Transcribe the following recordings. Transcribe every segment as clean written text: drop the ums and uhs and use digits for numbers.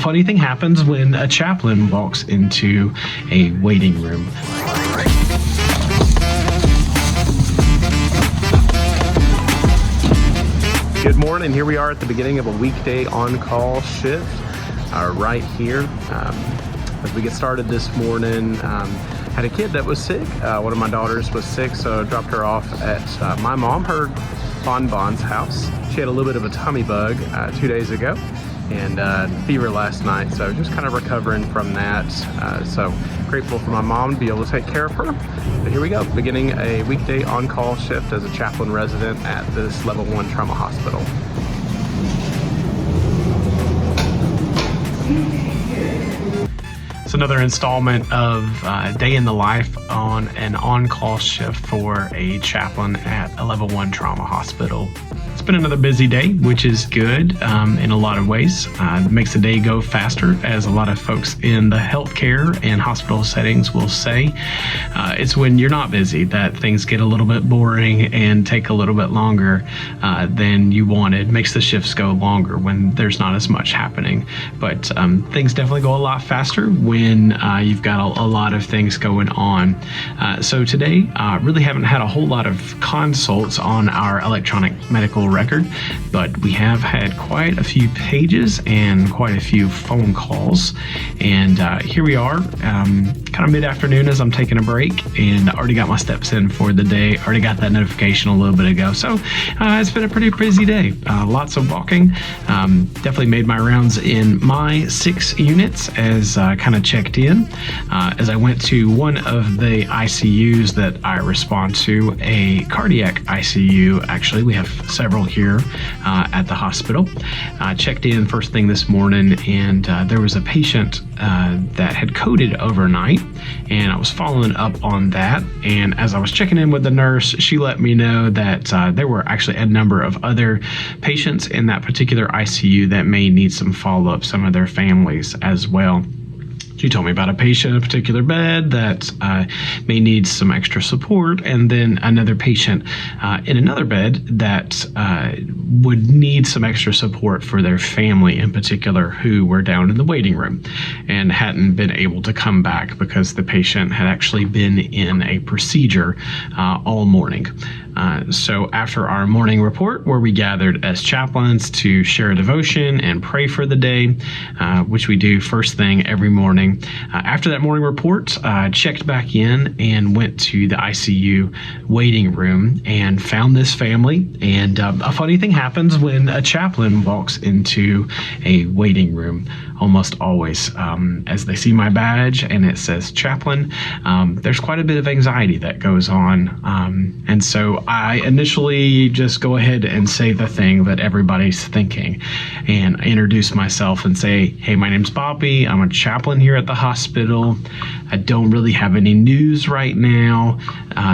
funny thing happens when a chaplain walks into a waiting room. Good morning. Here we are at the beginning of a weekday on-call shift right here. As we get started this morning, had a kid that was sick. One of my daughters was sick, so I dropped her off at my mom, her bonbon's house. She had a little bit of a tummy bug 2 days ago and fever last night, so just kind of recovering from that. So grateful for my mom to be able to take care of her. But here we go, beginning a weekday on-call shift as a chaplain resident at this level 1 trauma hospital. It's another installment of day in the life on an on-call shift for a chaplain at a level 1 trauma hospital. It's been another busy day, which is good in a lot of ways. It makes the day go faster, as a lot of folks in the healthcare and hospital settings will say. It's when you're not busy that things get a little bit boring and take a little bit longer than you wanted. Makes the shifts go longer when there's not as much happening. But things definitely go a lot faster when you've got a lot of things going on. So today, really haven't had a whole lot of consults on our electronic medical record, but we have had quite a few pages and quite a few phone calls. And here we are, kind of mid-afternoon as I'm taking a break, and already got my steps in for the day. Already got that notification a little bit ago. So it's been a pretty busy day. Lots of walking. Definitely made my rounds in my 6 units as kind of checked in. As I went to one of the ICUs that I respond to, a cardiac ICU. Actually, we have several here at the hospital. Checked in first thing this morning, and there was a patient that had coded overnight, and I was following up on that. And as I was checking in with the nurse, she let me know that there were actually a number of other patients in that particular ICU that may need some follow-up, some of their families as well. She told me about a patient in a particular bed that may need some extra support, and then another patient in another bed that would need some extra support for their family in particular, who were down in the waiting room and hadn't been able to come back because the patient had actually been in a procedure all morning. So after our morning report, where we gathered as chaplains to share a devotion and pray for the day, which we do first thing every morning. After that morning report, checked back in and went to the ICU waiting room and found this family. And a funny thing happens when a chaplain walks into a waiting room, almost always. As they see my badge and it says chaplain, there's quite a bit of anxiety that goes on. And so I initially just go ahead and say the thing that everybody's thinking, and I introduce myself and say, hey, my name's Bobby. I'm a chaplain here at the hospital. I don't really have any news right now.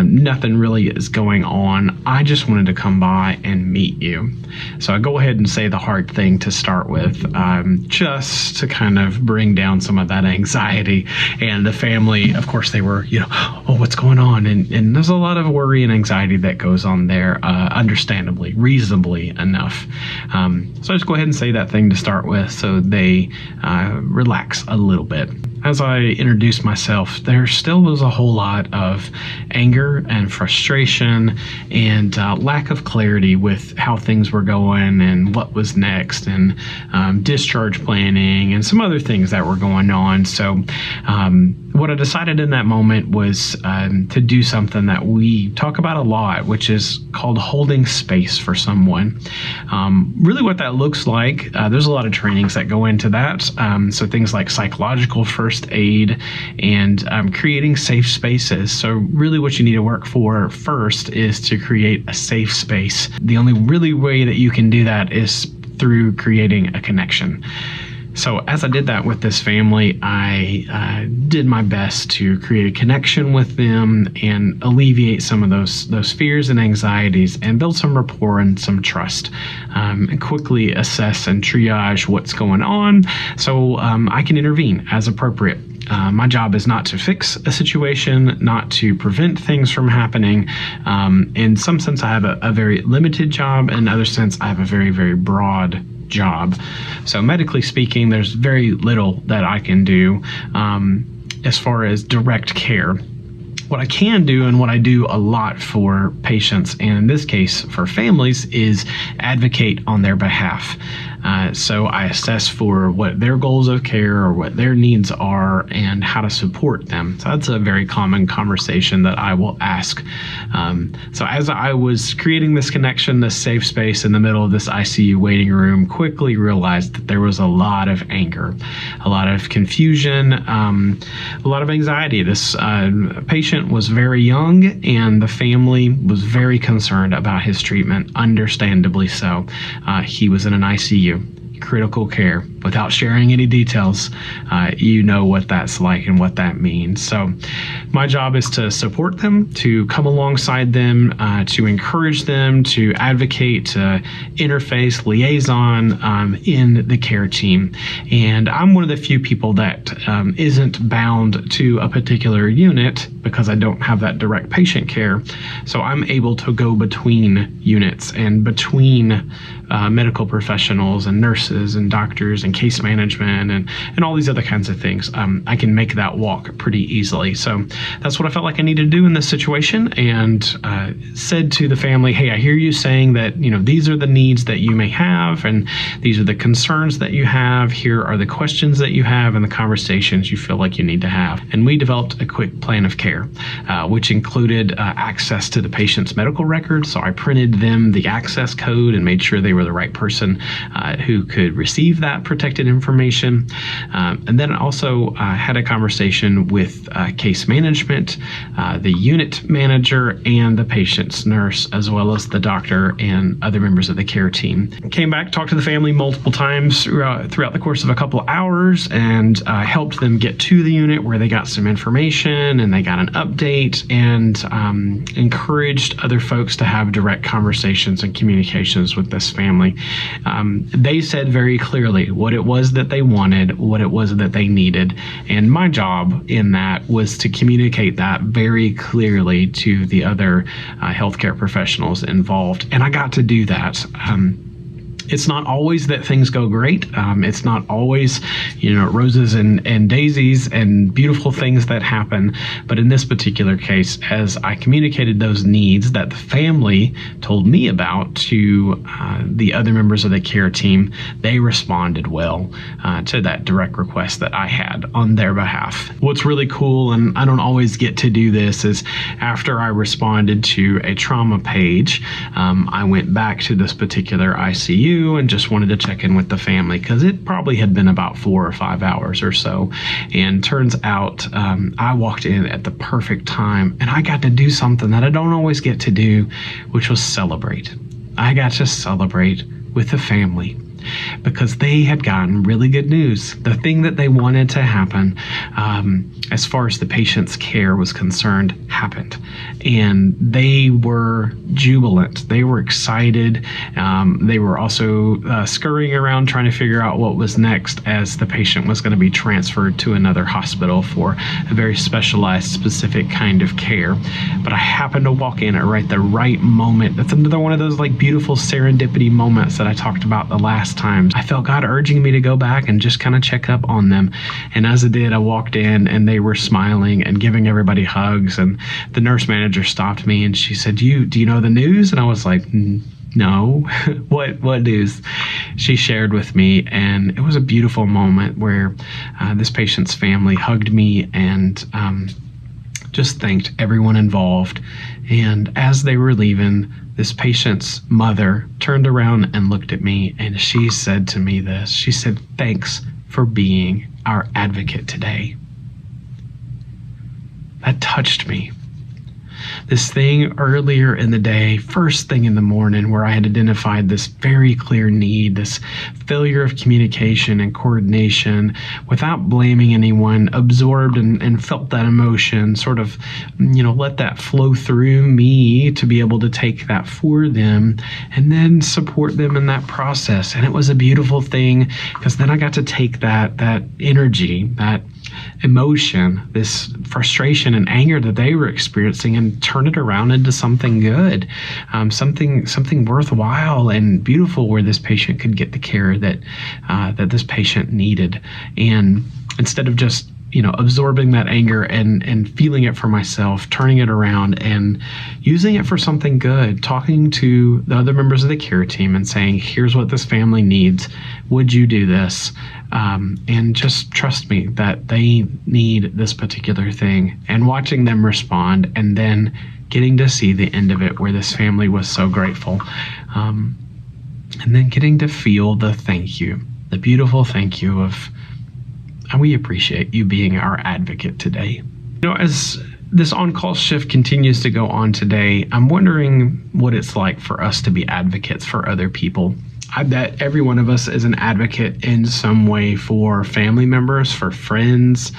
Nothing really is going on. I just wanted to come by and meet you. So I go ahead and say the hard thing to start with, just to kind of bring down some of that anxiety. And the family, of course, they were, oh, what's going on? And there's a lot of worry and anxiety that goes on there, understandably, reasonably enough. So I just go ahead and say that thing to start with so they relax a little bit. As I introduced myself, there still was a whole lot of anger and frustration and lack of clarity with how things were going and what was next, and discharge planning and some other things that were going on. So what I decided in that moment was to do something that we talk about a lot, which is called holding space for someone. Really what that looks like, there's a lot of trainings that go into that. So things like psychological first aid and creating safe spaces. So really what you need to work for first is to create a safe space. The only really way that you can do that is through creating a connection. So as I did that with this family, I did my best to create a connection with them and alleviate some of those fears and anxieties and build some rapport and some trust, and quickly assess and triage what's going on so I can intervene as appropriate. My job is not to fix a situation, not to prevent things from happening. In some sense, I have a very limited job. In other sense, I have a very, very broad job. So medically speaking, there's very little that I can do as far as direct care. What I can do, and what I do a lot for patients, and in this case for families, is advocate on their behalf. So I assess for what their goals of care or what their needs are and how to support them. So that's a very common conversation that I will ask. So as I was creating this connection, this safe space in the middle of this ICU waiting room, quickly realized that there was a lot of anger, a lot of confusion, a lot of anxiety. This patient was very young, and the family was very concerned about his treatment, understandably so. He was in an ICU, critical care. Without sharing any details, you know what that's like and what that means. So my job is to support them, to come alongside them, to encourage them, to advocate, to interface, liaison in the care team. And I'm one of the few people that isn't bound to a particular unit because I don't have that direct patient care. So I'm able to go between units and between medical professionals and nurses and doctors and case management and all these other kinds of things. I can make that walk pretty easily. So that's what I felt like I needed to do in this situation, and said to the family, hey, I hear you saying that, these are the needs that you may have, and these are the concerns that you have. Here are the questions that you have and the conversations you feel like you need to have. And we developed a quick plan of care, which included access to the patient's medical records. So I printed them the access code and made sure they were the right person who could receive that protected information. And then also had a conversation with case management, the unit manager, and the patient's nurse, as well as the doctor and other members of the care team. Came back, talked to the family multiple times throughout the course of a couple hours, and helped them get to the unit where they got some information and they got an update, and encouraged other folks to have direct conversations and communications with this family. They said very clearly what it was that they wanted, what it was that they needed, and my job in that was to communicate that very clearly to the other healthcare professionals involved, and I got to do that. It's not always that things go great. It's not always, roses and daisies and beautiful things that happen. But in this particular case, as I communicated those needs that the family told me about to the other members of the care team, they responded well to that direct request that I had on their behalf. What's really cool, and I don't always get to do this, is after I responded to a trauma page, I went back to this particular ICU and just wanted to check in with the family because it probably had been about 4 or 5 hours or so. And turns out I walked in at the perfect time, and I got to do something that I don't always get to do, which was celebrate. I got to celebrate with the family because they had gotten really good news. The thing that they wanted to happen, as far as the patient's care was concerned, happened. And they were jubilant. They were excited. They were also scurrying around trying to figure out what was next, as the patient was going to be transferred to another hospital for a very specialized, specific kind of care. But I happened to walk in at the right moment. That's another one of those beautiful serendipity moments that I talked about the last times. I felt God urging me to go back and just kind of check up on them. And as I did, I walked in and they were smiling and giving everybody hugs. And the nurse manager stopped me and she said, do you know the news? And I was like, no. What news? She shared with me, and it was a beautiful moment where this patient's family hugged me and just thanked everyone involved. And as they were leaving, this patient's mother turned around and looked at me, and she said to me this. She said, "Thanks for being our advocate today." That touched me. This thing earlier in the day, first thing in the morning, where I had identified this very clear need, this failure of communication and coordination, without blaming anyone, absorbed and felt that emotion, sort of, let that flow through me to be able to take that for them and then support them in that process. And it was a beautiful thing because then I got to take that energy, that emotion, this frustration and anger that they were experiencing, and turn it around into something good, something worthwhile and beautiful, where this patient could get the care that this patient needed. And instead of just absorbing that anger and feeling it for myself, turning it around and using it for something good, talking to the other members of the care team and saying, here's what this family needs. Would you do this? And just trust me that they need this particular thing, and watching them respond, and then getting to see the end of it where this family was so grateful. And then getting to feel the thank you, the beautiful thank you of, we appreciate you being our advocate today. As this on-call shift continues to go on today, I'm wondering what it's like for us to be advocates for other people. I bet every one of us is an advocate in some way for family members, for friends,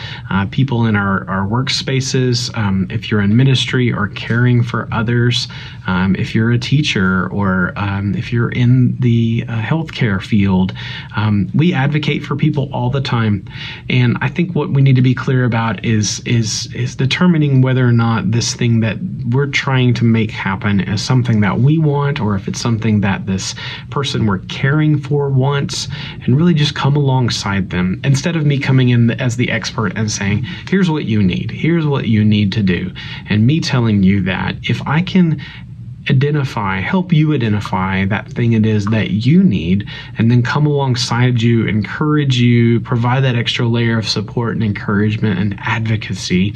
people in our workspaces. If you're in ministry or caring for others, if you're a teacher, or if you're in the healthcare field, we advocate for people all the time. And I think what we need to be clear about is determining whether or not this thing that we're trying to make happen is something that we want, or if it's something that this person we're caring for wants, and really just come alongside them, instead of me coming in as the expert and saying, here's what you need to do, and me telling you that if I can help you identify that thing it is that you need, and then come alongside you, encourage you, provide that extra layer of support and encouragement and advocacy,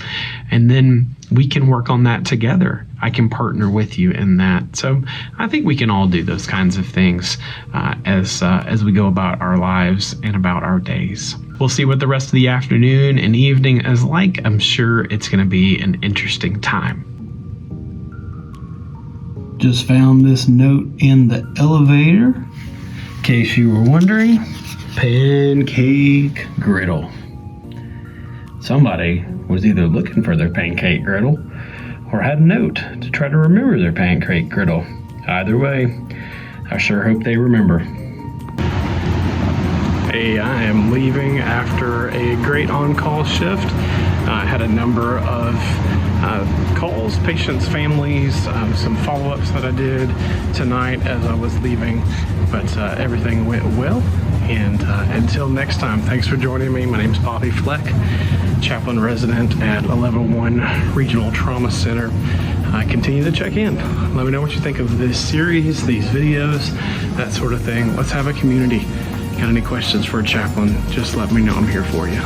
and then we can work on that together. I can partner with you in that. So I think we can all do those kinds of things as we go about our lives and about our days. We'll see what the rest of the afternoon and evening is like. I'm sure it's going to be an interesting time. Just found this note in the elevator. In case you were wondering, pancake griddle. Somebody was either looking for their pancake griddle or had a note to try to remember their pancake griddle. Either way, I sure hope they remember. Hey, I am leaving after a great on-call shift. I had a number of calls, patients, families, some follow-ups that I did tonight as I was leaving, but everything went well. And until next time, thanks for joining me. My name's Bobby Fleck, chaplain resident at 1101 Regional Trauma Center. Continue to check in. Let me know what you think of this series, these videos, that sort of thing. Let's have a community. Got any questions for a chaplain? Just let me know. I'm here for you.